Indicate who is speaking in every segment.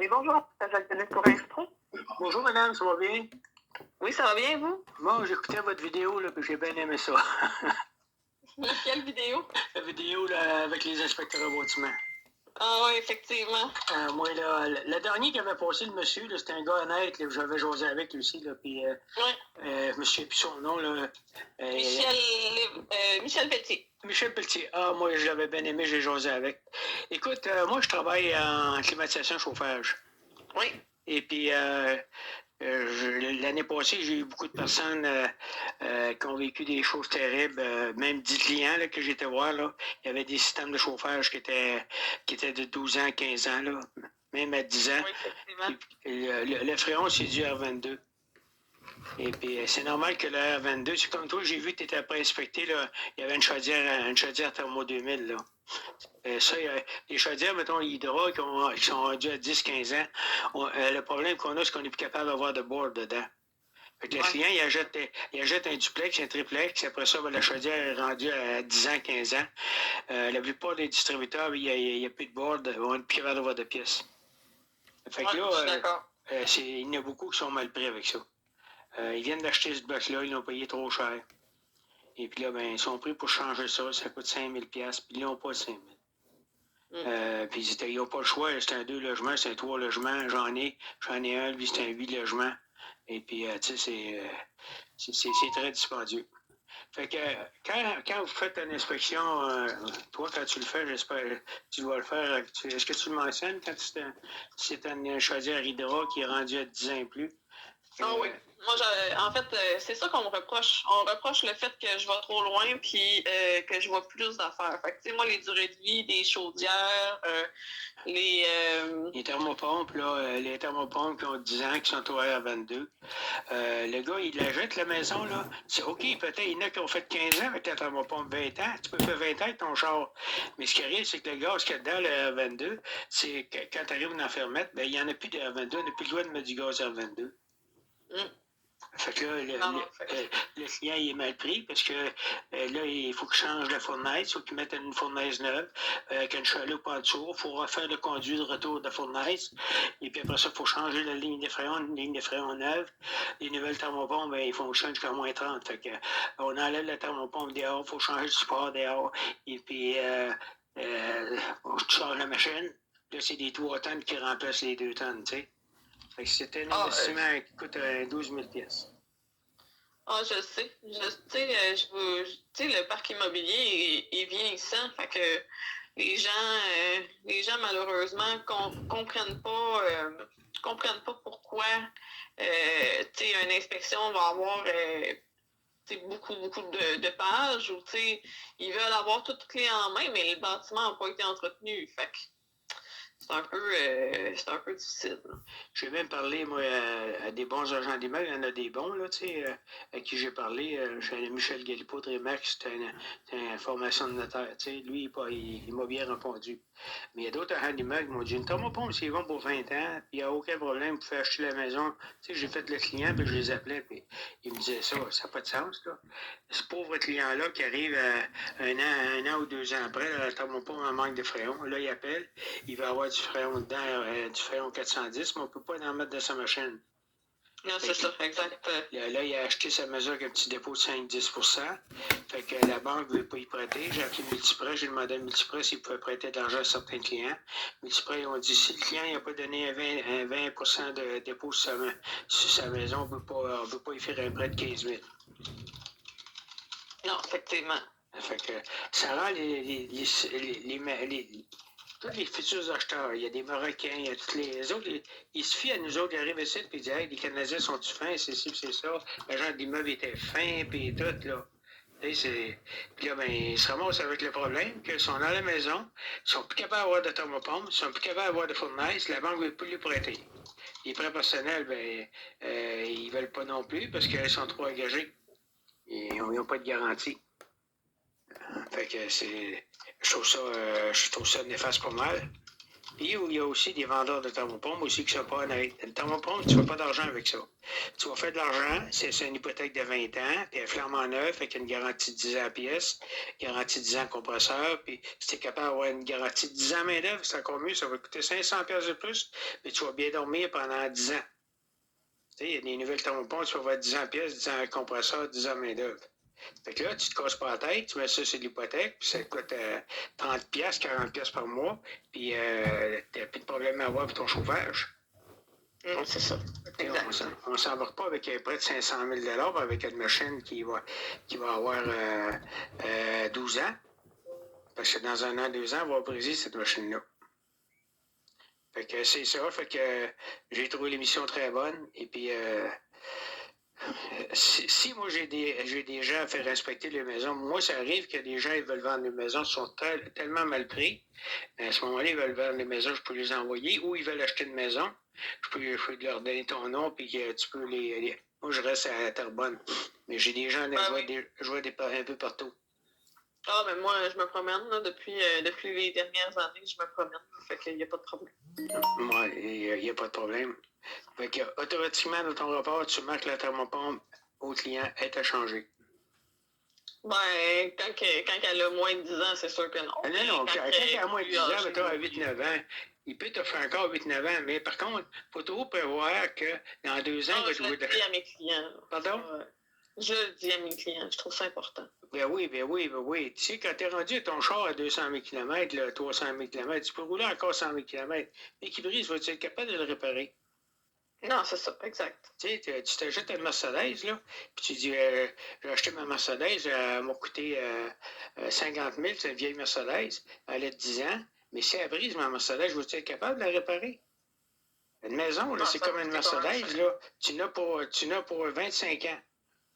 Speaker 1: Oui, bonjour, c'est Jacques Denis pour Instro.
Speaker 2: Bonjour madame, ça va bien?
Speaker 1: Oui, ça va bien, vous?
Speaker 2: Moi, j'écoutais votre vidéo, là, puis j'ai bien aimé ça.
Speaker 1: Quelle vidéo?
Speaker 2: La vidéo là, avec les inspecteurs au bâtiment.
Speaker 1: Ah oui, effectivement.
Speaker 2: Moi, là, le dernier qui avait passé, le monsieur, là, c'était un gars honnête, là, j'avais jasé avec lui aussi, là, puis je me souviens plus son nom, là.
Speaker 1: Michel Pelletier.
Speaker 2: Michel Pelletier. Ah, moi, je l'avais bien aimé, j'ai jasé avec. Écoute, moi, je travaille en climatisation chauffage.
Speaker 1: Oui.
Speaker 2: Et puis, l'année passée, j'ai eu beaucoup de personnes qui ont vécu des choses terribles. Même 10 clients là, que j'étais voir, là, il y avait des systèmes de chauffage qui étaient de 12 ans, 15 ans, là, même à 10 ans.
Speaker 1: Oui, effectivement.
Speaker 2: Le fréon, c'est du R22. Et puis, c'est normal que le R22, c'est comme toi, j'ai vu que tu étais après inspecté, là, il y avait une chaudière Thermo 2000, là. Ça, les chaudières, mettons, Hydra, qui sont rendues à 10-15 ans, le problème qu'on a, c'est qu'on n'est plus capable d'avoir de board dedans. Fait que le client, il achète un duplex, un triplex, après ça, la chaudière est rendue à 10 ans, 15 ans. La plupart des distributeurs, il n'y a plus de board, on n'est plus capable d'avoir de pièces. Fait que là, il y en a beaucoup qui sont mal pris avec ça. Ils viennent d'acheter ce bloc-là, ils l'ont payé trop cher. Et puis là, ben, ils sont pris pour changer ça, ça coûte 5 000 $, puis ils n'ont pas 5 000. Puis ils n'ont pas le choix, c'est un 2 logements, c'est un 3 logements, j'en ai un, lui c'est un 8 logements. Et puis, tu sais, c'est très dispendieux. Fait que quand vous faites une inspection, toi, quand tu le fais, j'espère tu dois le faire. Est-ce que tu le mentionnes quand c'est une chaudière Hydra qui est rendue à 10 ans et plus?
Speaker 1: Ah oui. Moi, en fait, c'est ça qu'on me reproche. On reproche le fait que je vais trop loin puis que je vois plus d'affaires. Fait que, tu sais, moi, les durées de vie des chaudières, les
Speaker 2: thermopompes, là, les thermopompes qui ont 10 ans, qui sont au R22. Le gars, il achète la maison, là. C'est OK, peut-être, il y en a qui ont fait 15 ans avec la thermopompe 20 ans. Tu peux faire 20 ans avec ton char. Mais ce qui arrive, c'est que le gaz qu'il y a dedans, le R22, c'est que quand tu arrives dans fermette, ben, il n'y en a plus de R22, on n'a plus le droit de mettre du gaz R22. Fait que là, le client il est mal pris parce que là, il faut qu'il change la fournaise, il faut qu'il mette une fournaise neuve avec une chaloupe en dessous, il faut refaire le conduit de retour de la fournaise, et puis après ça, il faut changer la ligne de fréon, une ligne de fréon neuve. Les nouvelles thermopompes, ben, ils fonctionnent jusqu'à moins 30. Fait que on enlève la thermopompe dehors, il faut changer le support dehors, et puis on change la machine. Là, c'est des 3 tonnes qui remplacent les 2 tonnes, tu sais. Fait que c'est un investissement qui coûte 12 000 $.
Speaker 1: Ah, je sais. Tu sais, le parc immobilier est vieillissant. Fait que les gens malheureusement comprennent pas pourquoi tu sais, une inspection va avoir beaucoup de pages ou ils veulent avoir tout clé en main, mais le bâtiment n'a pas été entretenu. Fait que c'est un peu difficile.
Speaker 2: J'ai même parlé, moi, à des bons agents d'immeubles. Il y en a des bons, là, tu sais, à qui j'ai parlé. J'ai Michel Galipo de Remax, c'était une formation de notaire, tu sais. Lui, il m'a bien répondu. Mais il y a d'autres agents d'immeubles qui m'ont dit, une thermopompe, c'est bon pour 20 ans, puis il n'y a aucun problème, vous pouvez acheter la maison. Tu sais, j'ai fait le client, puis je les appelais, puis ils me disaient ça n'a pas de sens, là. Ce pauvre client-là qui arrive un an ou 2 ans après, la thermopompe en manque de fréon, là, il appelle, il va avoir du fréon dedans, du fréon 410, mais on ne peut pas en mettre dans sa machine.
Speaker 1: Non, c'est ça, exact.
Speaker 2: Là, il a acheté sa mesure avec un petit dépôt de 5-10 %. Fait que la banque ne veut pas y prêter. J'ai appelé Multiprêt, j'ai demandé à Multiprêt s'il pouvait prêter de l'argent à certains clients. Multiprêt, ils ont dit si le client n'a pas donné un 20 % de dépôt sur sa maison, on ne peut pas y faire un prêt de 15 000.
Speaker 1: Non, effectivement.
Speaker 2: Fait que ça rend tous les futurs acheteurs, il y a des Marocains, il y a tous les autres, ils se fient à nous autres, ils arrivent ici, puis ils disent hey, les Canadiens sont-tu fins, c'est ci, c'est ça, l'agent d'immeuble était fin, puis tout, là. Puis là, ben, ils se ramassent avec le problème qu'ils sont dans la maison, ils sont plus capables d'avoir de thermopompe, ils sont plus capables d'avoir de fournaise, la banque ne veut plus les prêter. Les prêts personnels, ben, ils veulent pas non plus parce qu'ils sont trop engagés. Ils n'ont pas de garantie. Fait que je trouve ça néfaste pas mal. Puis il y a aussi des vendeurs de thermopompes aussi qui ne sont pas honnêtes. Une thermopompe, tu ne fais pas d'argent avec ça. Tu vas faire de l'argent, c'est une hypothèque de 20 ans, puis elle flamme en neuf avec une garantie de 10 ans à pièce, garantie de 10 ans compresseur, puis si tu es capable d'avoir une garantie de 10 ans main-d'œuvre, c'est encore mieux, ça va coûter 500 pièces de plus, mais tu vas bien dormir pendant 10 ans. Tu sais, il y a des nouvelles thermopompes, tu vas avoir 10 ans pièce, 10 ans compresseur, 10 ans main-d'œuvre. Fait que là, tu te casses pas la tête, tu mets ça sur l'hypothèque, puis ça te coûte 30 pièces, 40 pièces par mois, puis tu n'as plus de problème à avoir pour ton chauffage.
Speaker 1: Non, c'est ça.
Speaker 2: On ne s'embarque pas avec près de 500 000 avec une machine qui va avoir 12 ans. Parce que dans 1 an, 2 ans, elle va briser cette machine-là. Fait que c'est ça. Fait que j'ai trouvé l'émission très bonne. Et puis, si moi j'ai des gens à faire inspecter les maisons, moi ça arrive que des gens ils veulent vendre les maisons, sont tellement mal pris. À ce moment-là, ils veulent vendre les maisons, je peux les envoyer, ou ils veulent acheter une maison, je peux leur donner ton nom, puis tu peux moi je reste à Terrebonne. Mais j'ai des gens, je vois un peu partout.
Speaker 1: Ah, mais moi, je me promène, là, depuis les dernières années, je me promène, fait qu'il n'y a pas de problème.
Speaker 2: Moi, il n'y a pas de problème. Fait que, automatiquement, dans ton rapport, tu marques la thermopompe au client est à changer.
Speaker 1: Ben, quand elle a moins de 10 ans, c'est sûr que non.
Speaker 2: Non, quand elle a moins de 10 ans, mettons à 8-9 ans, il peut te faire encore 8-9 ans, mais par contre, il faut toujours prévoir que dans 2 ans, il va
Speaker 1: jouer de... Je le dis à mes clients.
Speaker 2: Pardon?
Speaker 1: Je le dis à mes clients, je trouve ça important.
Speaker 2: Ben oui. Tu sais, quand tu es rendu à ton char à 200 000 km, là, 300 000 km, tu peux rouler encore 100 000 km. Mais qui brise, vas-tu être capable de le réparer?
Speaker 1: Non, c'est ça, exact.
Speaker 2: Tu sais, tu t'achètes une Mercedes, là, puis tu dis, j'ai acheté ma Mercedes, elle m'a coûté 50 000, c'est une vieille Mercedes, elle a 10 ans, mais si elle brise ma Mercedes, je vais-tu être capable de la réparer? Une maison, là, c'est comme une Mercedes, là, tu n'as pour 25 ans.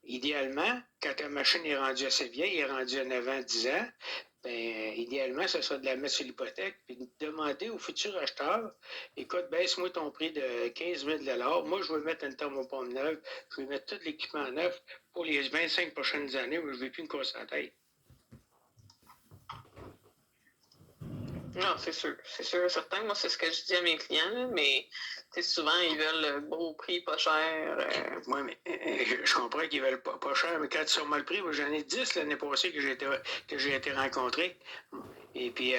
Speaker 2: Idéalement, quand ta machine est rendue assez vieille, elle est rendue à 9 ans, 10 ans, ben, idéalement, ce serait de la mettre sur l'hypothèque puis de demander au futur acheteur, écoute, baisse-moi ton prix de 15 000 moi, je vais mettre une thermopompe neuve, je vais mettre tout l'équipement neuf pour les 25 prochaines années où je ne vais plus me casser la tête.
Speaker 1: Non, c'est sûr, certain. Moi, c'est ce que je dis à mes clients, là, mais souvent, ils veulent beau prix, pas cher.
Speaker 2: Oui, mais je comprends qu'ils veulent pas cher, mais quand ils sont mal pris, moi, j'en ai 10 l'année passée que j'ai été rencontré. Et puis,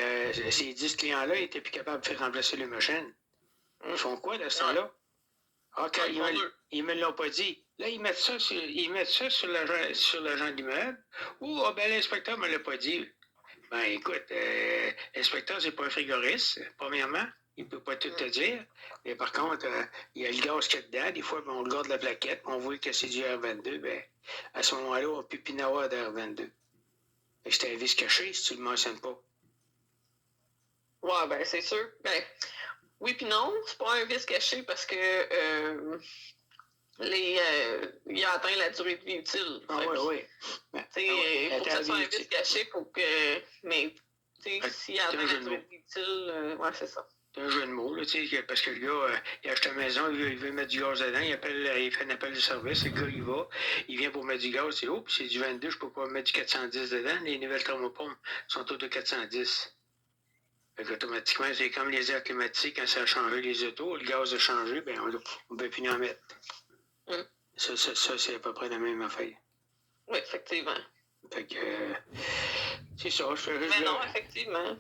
Speaker 2: ces 10 clients-là n'étaient plus capables de faire remplacer les machines. Ils font quoi de ce temps-là? Ah, quand ils me l'ont pas dit. Là, ils mettent ça sur l'agent d'immeuble. Ou, ben, l'inspecteur me l'a pas dit. Ben, écoute, l'inspecteur, c'est pas un frigoriste, premièrement. Il ne peut pas tout te dire. Mais par contre, il y a le gaz qu'il y a dedans. Des fois, ben, on regarde la plaquette, on voit que c'est du R22. Ben, à ce moment-là, on peut plus n'avoir de R22. C'est un vis caché si tu ne le mentionnes pas.
Speaker 1: Ouais, ben, c'est sûr. Ben, oui puis non, c'est pas un vis caché parce que il a atteint la durée de vie utile.
Speaker 2: Ah oui.
Speaker 1: Pour que ça soit un vis caché, il faut que... Mais, s'il a atteint la durée de vie utile, ouais, c'est ça.
Speaker 2: C'est un jeu de mots, là, parce que le gars, il achète une maison, il veut mettre du gaz dedans, il fait un appel de service, le gars, il vient pour mettre du gaz, c'est puis c'est du 22, je peux pas mettre du 410 dedans, les nouvelles thermopompes sont toutes de 410. Fait qu'automatiquement, c'est comme les airs climatiques, quand ça a changé les autos, le gaz a changé, ben on ne peut plus en mettre. Ça, c'est à peu près la même affaire.
Speaker 1: Oui, effectivement.
Speaker 2: Fait que, c'est ça, je fais juste...
Speaker 1: Mais non, effectivement,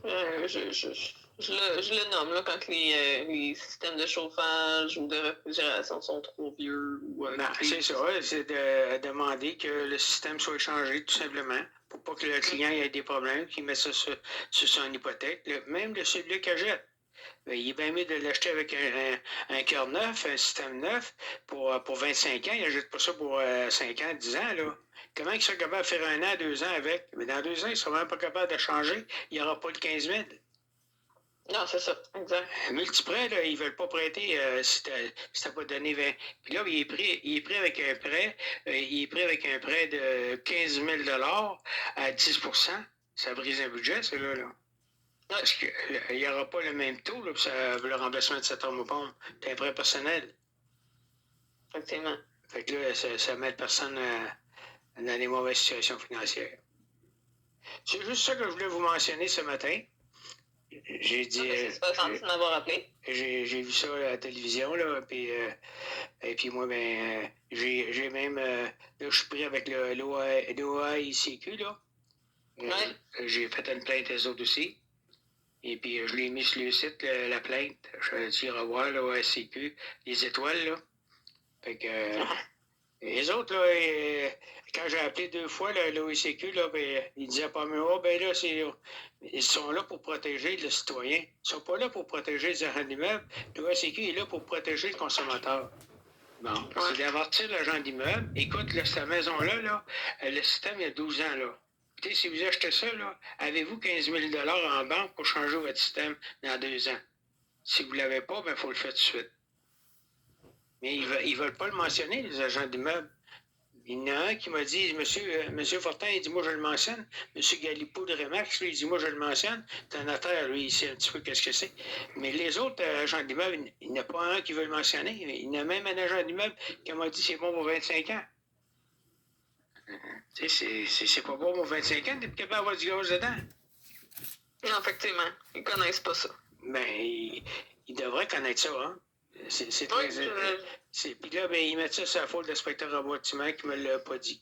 Speaker 1: je le nomme, là, quand les systèmes de chauffage ou de réfrigération sont trop vieux.
Speaker 2: Non, c'est ça, c'est de demander que le système soit changé, tout simplement, pour pas que le client ait des problèmes, qu'il mette ça sur son hypothèque. Même celui qu'il jette. Il est bien mieux de l'acheter avec un cœur neuf, un système neuf, pour 25 ans. Il n'achète pas ça pour 5 ans, 10 ans, là. Comment il sera capable de faire 1 an, 2 ans avec? Mais dans 2 ans, il ne sera même pas capable de changer. Il n'y aura pas le 15 000.
Speaker 1: Non, c'est ça, exact.
Speaker 2: Multiprêt, là, ils ne veulent pas prêter si tu n'as pas donné 20. Puis là, il est pris avec un prêt. Il est pris avec un prêt de 15 000 à 10 Ça brise un budget, ça, là. Parce qu'il n'y aura pas le même taux là, pour le remplacement de cette thermopompe. C'est un prêt personnel.
Speaker 1: Effectivement.
Speaker 2: Fait que là, ça met personne dans des mauvaises situations financières. C'est juste ça que je voulais vous mentionner ce matin. J'ai dit.
Speaker 1: C'est super gentil de m'avoir appelé.
Speaker 2: J'ai vu ça à la télévision, là, puis, et puis moi, ben, j'ai même, là, je suis pris avec l'OAICQ, là.
Speaker 1: Ouais.
Speaker 2: J'ai fait une plainte aux autres aussi. Et puis, je l'ai mis sur le site, la plainte. Je vais dire au revoir, l'OAICQ, les étoiles, là. Fait que, les autres, là, quand j'ai appelé 2 fois l'OICQ, là, ben, ils disaient pas, mais oh, ben là, ils sont là pour protéger le citoyen. Ils sont pas là pour protéger les agents d'immeuble. L'OICQ est là pour protéger le consommateur. Bon, c'est d'avertir l'agent d'immeuble. Écoute, là, cette maison-là, là, le système, il y a 12 ans, là. Écoutez, si vous achetez ça, là, avez-vous 15 000 en banque pour changer votre système dans 2 ans? Si vous ne l'avez pas, ben, il faut le faire tout de suite. Mais ils veulent pas le mentionner, les agents d'immeuble. Il y en a un qui m'a dit, Monsieur Fortin, il dit, moi, je le mentionne. Monsieur Galipo de Remax, lui, il dit, moi, je le mentionne. C'est un notaire, lui, il sait un petit peu qu'est-ce que c'est. Mais les autres agents d'immeuble, il n'y en a pas un qui veut le mentionner. Il y en a même un agent d'immeuble qui m'a dit, c'est bon pour 25 ans. Tu sais, c'est pas bon pour 25 ans, t'es plus capable d'avoir du gaz dedans.
Speaker 1: Non, effectivement. Ils connaissent pas ça.
Speaker 2: Ben, ils devraient connaître ça, hein. C'est très. Puis là, ben, ils mettent ça sur la faute de l'inspecteur en bâtiment qui me l'a pas dit.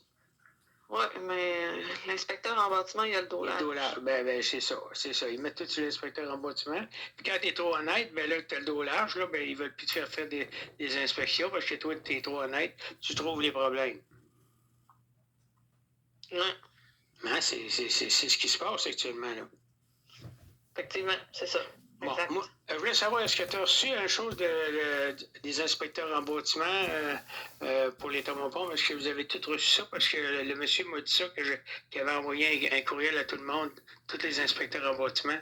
Speaker 1: Oui, mais l'inspecteur en bâtiment, il a le dollar.
Speaker 2: Ben, c'est ça. Ils mettent tout sur l'inspecteur en bâtiment. Puis quand tu es trop honnête, ben là, tu as le dollar, là, ben, ils veulent plus te faire des inspections parce que toi, tu es trop honnête, tu trouves les problèmes.
Speaker 1: Ouais.
Speaker 2: Hein, c'est ce qui se passe actuellement, là.
Speaker 1: Effectivement, c'est ça.
Speaker 2: Bon, moi, je voulais savoir, est-ce que tu as reçu une chose des inspecteurs en bâtiment pour les thermopompes? Est-ce que vous avez tout reçu ça? Parce que le monsieur m'a dit ça, qu'il avait envoyé un courriel à tout le monde, tous les inspecteurs en bâtiment.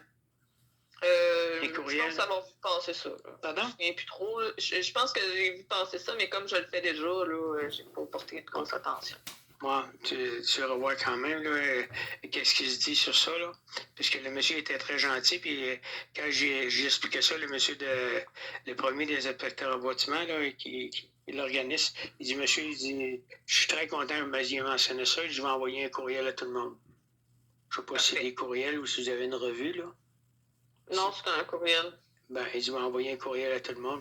Speaker 1: Je pense avoir vu passer ça. Là.
Speaker 2: Pardon?
Speaker 1: Je ne souviens plus trop. Je pense que j'ai vu passer ça, mais comme je le fais déjà, là, j'ai pas porté de grosse attention.
Speaker 2: Moi, tu revois quand même là, qu'est-ce qu'il se dit sur ça, là. Puisque le monsieur était très gentil, puis quand j'ai expliqué ça, le premier des inspecteurs en bâtiment, là, qui l'organise, il dit, monsieur, il dit, je suis très content que vous m'ayez mentionné ça, je vais envoyer un courriel à tout le monde. Je ne sais pas si c'est des courriels ou si vous avez une revue, là.
Speaker 1: Non, c'est un courriel.
Speaker 2: Ben, il dit, je vais envoyer un courriel à tout le monde